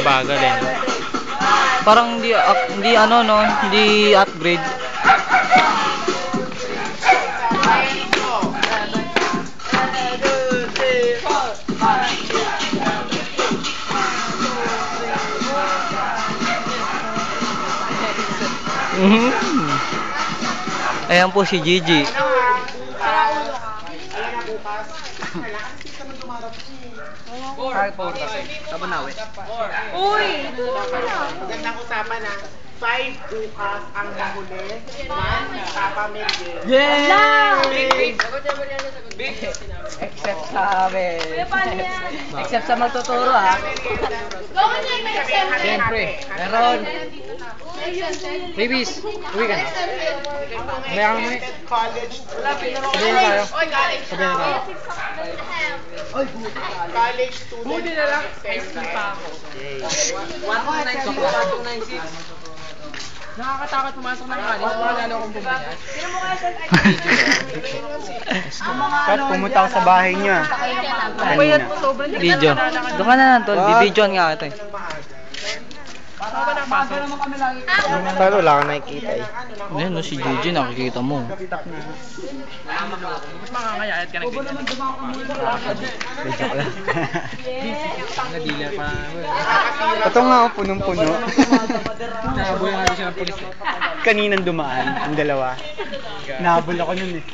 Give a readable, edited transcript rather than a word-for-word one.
Bagal eh. Parang hindi ano no, hindi upgrade. Ayan po si Gigi. Uy! Magandang usapan na 5 bukas ang nahuli. Papa Miguel. Yay! Except sa amin. Except sa magtuturo ha. Siyempre, meron. Babies, uwi ka na. Mayroon mo eh. College Sabihin na tayo. Sabihin na tayo. college student. Buti na lang. High school pa ako. 1296. Nakakatakot pumasok ng college. Mga lalo akong bumayat. Kahit pumunta ako sa bahay niya. Payat mo sobrang. Video. Doon ka na lang tol, bibidyoan nga ito eh. Saan ba napasok? Pero wala kang nakikita eh. Ayan no, si Gigi nakikita mo. Mas makakayayat ka ng ganyan. Medyo ko lang. Nadila pa. Ito nga ako punong-puno. Nabuhay nga siya ng polis. Kaninang dumaan, ang dalawa. Nahabol ako nun eh.